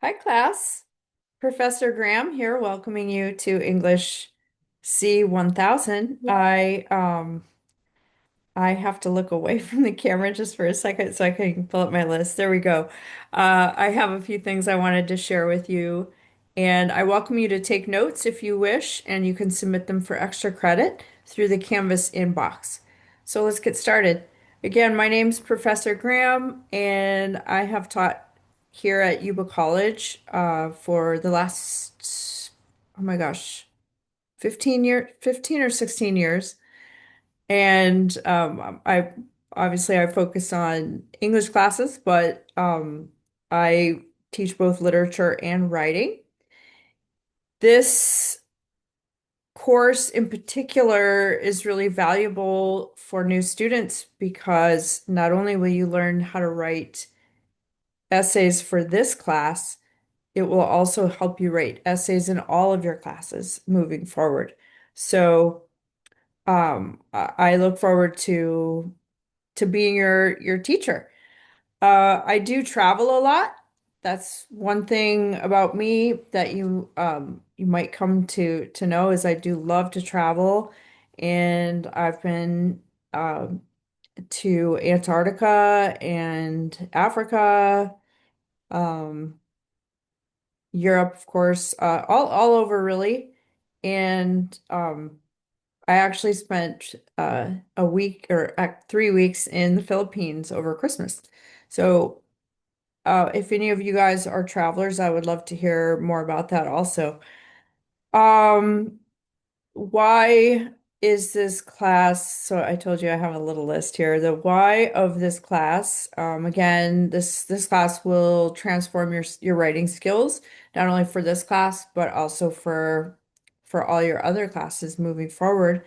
Hi, class. Professor Graham here, welcoming you to English C1000. I have to look away from the camera just for a second so I can pull up my list. There we go. I have a few things I wanted to share with you, and I welcome you to take notes if you wish, and you can submit them for extra credit through the Canvas inbox. So let's get started. Again, my name's Professor Graham, and I have taught here at Yuba College for the last, oh my gosh, 15 or 16 years. And I focus on English classes, but I teach both literature and writing. This course in particular is really valuable for new students because not only will you learn how to write essays for this class, it will also help you write essays in all of your classes moving forward. So I look forward to being your teacher. I do travel a lot. That's one thing about me that you might come to know is I do love to travel, and I've been to Antarctica and Africa, um, Europe, of course, all over really, and I actually spent a week or 3 weeks in the Philippines over Christmas. So, if any of you guys are travelers, I would love to hear more about that also. Um, why is this class? So I told you I have a little list here. The why of this class. Again, this class will transform your writing skills, not only for this class, but also for all your other classes moving forward.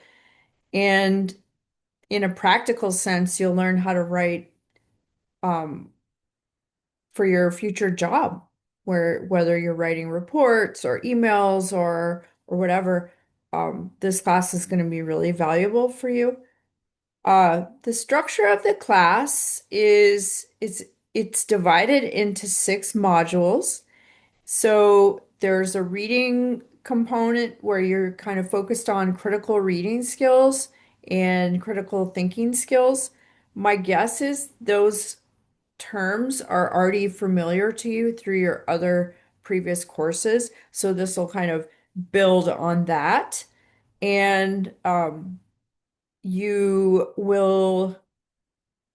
And in a practical sense, you'll learn how to write um, for your future job, where whether you're writing reports or emails or whatever, this class is going to be really valuable for you. The structure of the class is it's divided into 6 modules. So there's a reading component where you're kind of focused on critical reading skills and critical thinking skills. My guess is those terms are already familiar to you through your other previous courses. So this will kind of build on that. And you will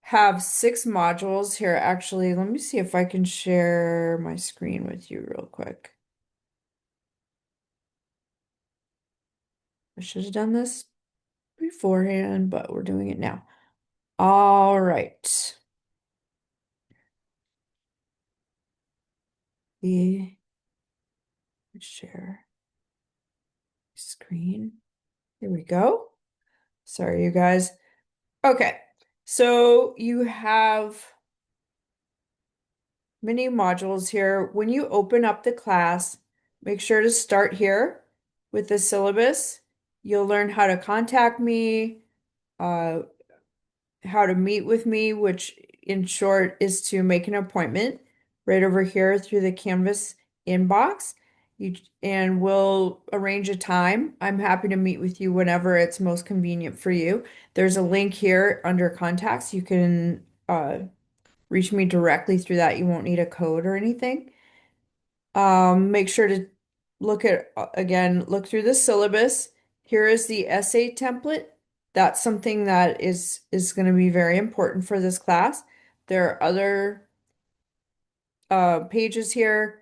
have 6 modules here. Actually, let me see if I can share my screen with you real quick. I should have done this beforehand, but we're doing it now. All right. The share screen. Here we go. Sorry, you guys. Okay. So you have many modules here. When you open up the class, make sure to start here with the syllabus. You'll learn how to contact me, uh, how to meet with me, which in short is to make an appointment right over here through the Canvas inbox. And we'll arrange a time. I'm happy to meet with you whenever it's most convenient for you. There's a link here under contacts. You can reach me directly through that. You won't need a code or anything. Make sure to look through the syllabus. Here is the essay template. That's something that is going to be very important for this class. There are other pages here.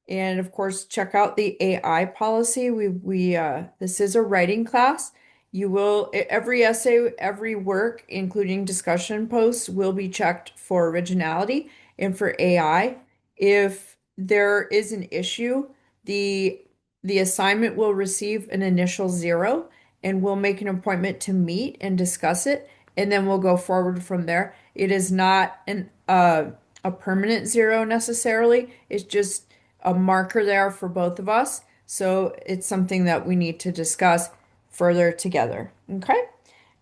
And of course, check out the AI policy. This is a writing class. Every essay, every work, including discussion posts, will be checked for originality and for AI. If there is an issue, the the assignment will receive an initial 0, and we'll make an appointment to meet and discuss it, and then we'll go forward from there. It is not a permanent 0 necessarily. It's just a marker there for both of us. So it's something that we need to discuss further together. Okay.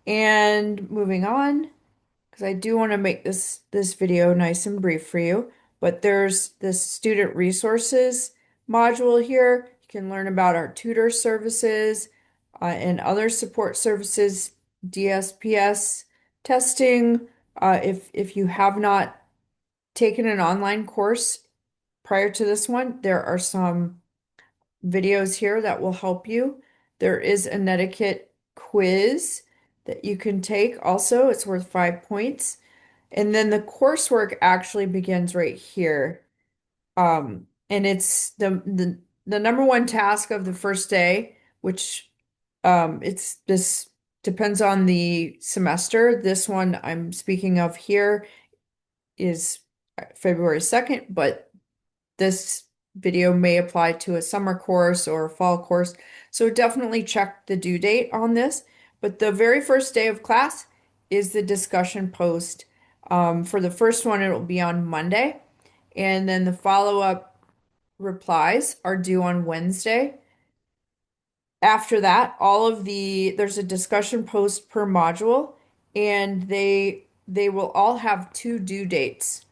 And moving on, because I do want to make this video nice and brief for you. but there's this student resources module here. You can learn about our tutor services and other support services, DSPS testing. If you have not taken an online course prior to this one, there are some videos here that will help you. There is a netiquette quiz that you can take also. It's worth 5 points. And then the coursework actually begins right here. And it's the number one task of the first day, which it's this depends on the semester. This one I'm speaking of here is February 2nd, but this video may apply to a summer course or a fall course. So definitely check the due date on this. But the very first day of class is the discussion post. For the first one, it'll be on Monday. And then the follow-up replies are due on Wednesday. After that, there's a discussion post per module, and they will all have two due dates.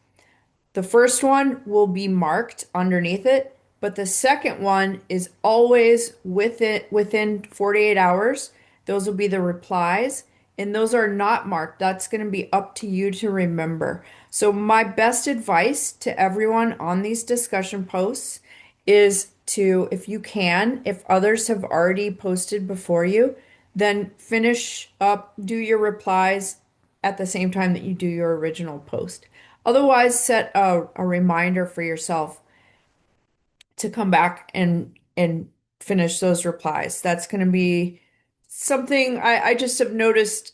The first one will be marked underneath it, but the second one is always within 48 hours. Those will be the replies, and those are not marked. That's going to be up to you to remember. So my best advice to everyone on these discussion posts is to, if you can, if others have already posted before you, then finish up, do your replies at the same time that you do your original post. Otherwise, set a reminder for yourself to come back and finish those replies. That's going to be something I just have noticed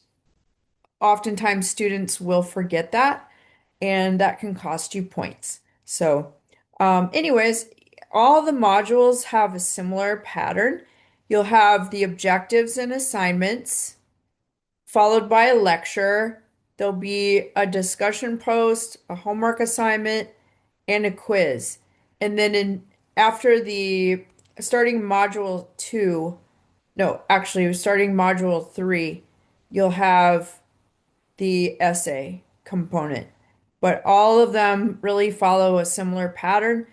oftentimes students will forget that, and that can cost you points. So, anyways, all the modules have a similar pattern. You'll have the objectives and assignments, followed by a lecture. There'll be a discussion post, a homework assignment, and a quiz. And then after the starting module two, no, actually starting module three, you'll have the essay component. But all of them really follow a similar pattern.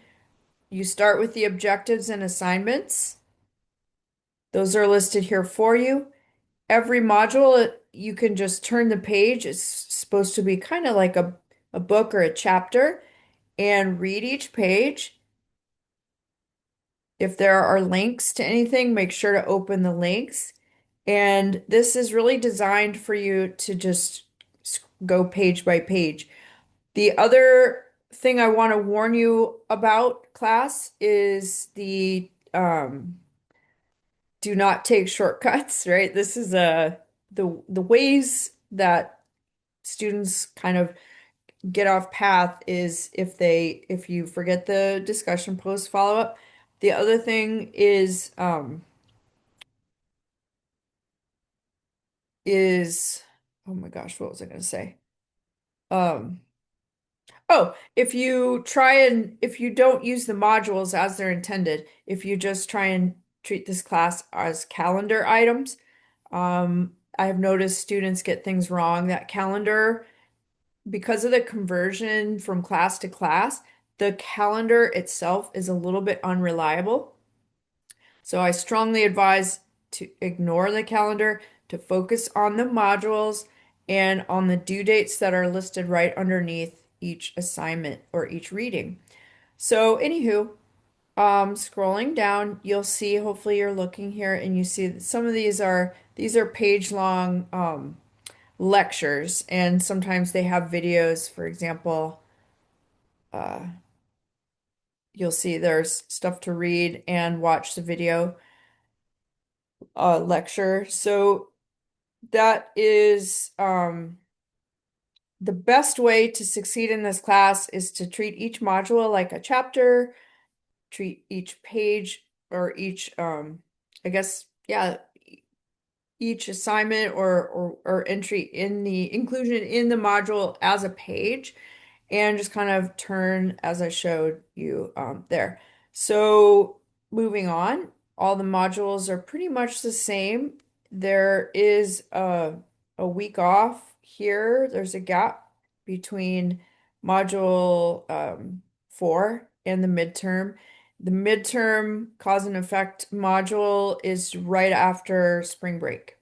You start with the objectives and assignments. Those are listed here for you. Every module, you can just turn the page. It's supposed to be kind of like a book or a chapter and read each page. If there are links to anything, make sure to open the links. And this is really designed for you to just go page by page. The other thing I want to warn you about, class, is the do not take shortcuts, right? This is the ways that students kind of get off path is if you forget the discussion post follow up. The other thing is oh my gosh, what was I going to say? Um oh, if you don't use the modules as they're intended, if you just try and treat this class as calendar items, I have noticed students get things wrong. That calendar, because of the conversion from class to class, the calendar itself is a little bit unreliable. So I strongly advise to ignore the calendar, to focus on the modules and on the due dates that are listed right underneath each assignment or each reading. So, anywho, scrolling down, you'll see, hopefully you're looking here and you see that some of these are page-long lectures, and sometimes they have videos. For example, uh, you'll see there's stuff to read and watch the video lecture. So that is the best way to succeed in this class is to treat each module like a chapter, treat each page or each I guess yeah, each assignment or entry in the inclusion in the module as a page, and just kind of turn as I showed you there. So moving on, all the modules are pretty much the same. There is a week off here. There's a gap between module 4 and the midterm. The midterm cause and effect module is right after spring break.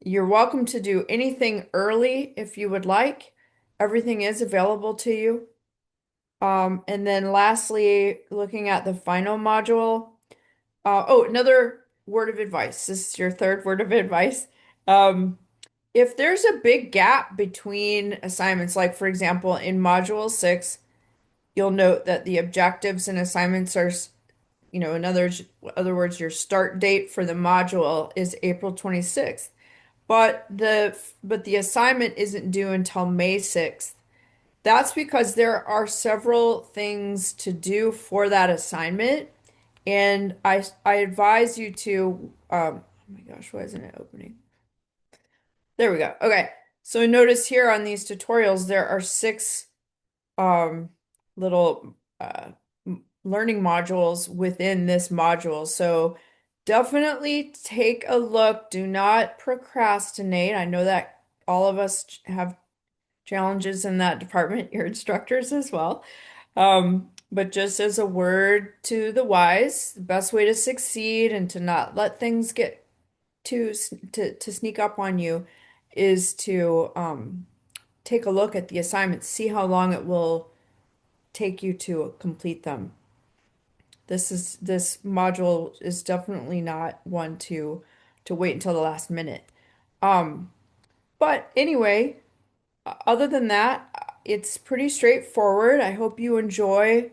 You're welcome to do anything early if you would like. Everything is available to you. And then lastly, looking at the final module. Oh, another word of advice. This is your third word of advice. Um, if there's a big gap between assignments, like for example, in module 6, you'll note that the objectives and assignments are, in other words, your start date for the module is April 26th. But the assignment isn't due until May 6th. That's because there are several things to do for that assignment, and I advise you to oh my gosh, why isn't it opening? There we go. Okay. So notice here on these tutorials there are six um little learning modules within this module. So definitely take a look. Do not procrastinate. I know that all of us have challenges in that department, your instructors as well. But just as a word to the wise, the best way to succeed and to not let things get to sneak up on you is to take a look at the assignments, see how long it will take you to complete them. This module is definitely not one to wait until the last minute. Um, but anyway, other than that, it's pretty straightforward. I hope you enjoy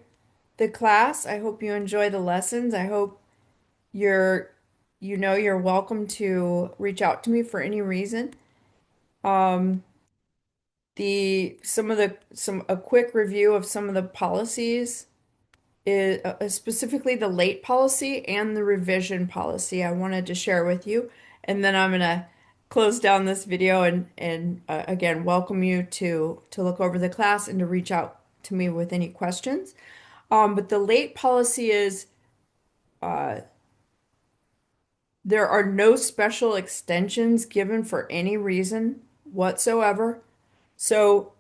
the class. I hope you enjoy the lessons. I hope you're, you're welcome to reach out to me for any reason. Um, some a quick review of some of the policies is specifically the late policy and the revision policy I wanted to share with you. And then I'm gonna close down this video and again welcome you to look over the class and to reach out to me with any questions. But the late policy is uh, there are no special extensions given for any reason whatsoever. So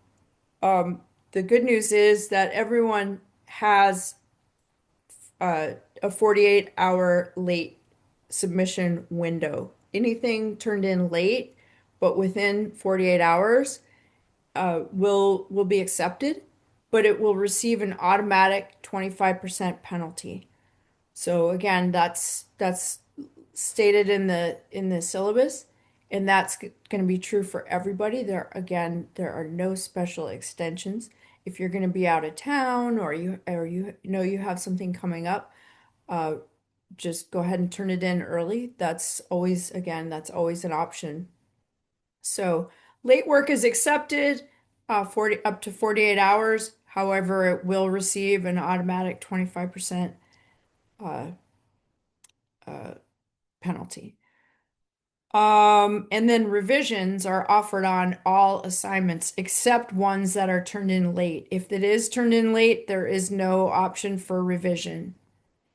um, the good news is that everyone has uh, a 48-hour late submission window. Anything turned in late, but within 48 hours, will be accepted, but it will receive an automatic 25% penalty. So again, that's stated in the syllabus, and that's going to be true for everybody. There are no special extensions. If you're going to be out of town or you know you have something coming up, uh, just go ahead and turn it in early. That's always an option. So late work is accepted, 40 up to 48 hours. However, it will receive an automatic 25% uh, uh, penalty. And then revisions are offered on all assignments except ones that are turned in late. If it is turned in late, there is no option for revision.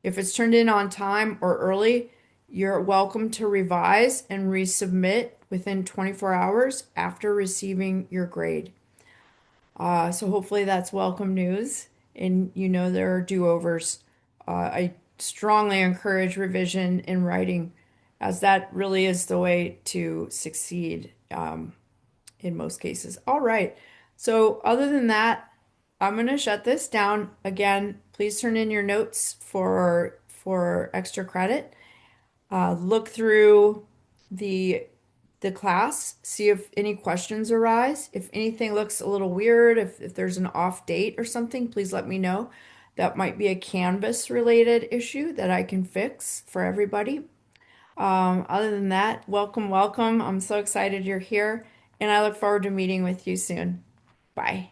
If it's turned in on time or early, you're welcome to revise and resubmit within 24 hours after receiving your grade. So hopefully that's welcome news. And there are do-overs. I strongly encourage revision in writing, as that really is the way to succeed in most cases. All right. So other than that, I'm going to shut this down. Again, please turn in your notes for extra credit. Look through the the class, see if any questions arise. If anything looks a little weird, if there's an off date or something, please let me know. That might be a Canvas related issue that I can fix for everybody. Other than that, welcome, welcome. I'm so excited you're here, and I look forward to meeting with you soon. Bye.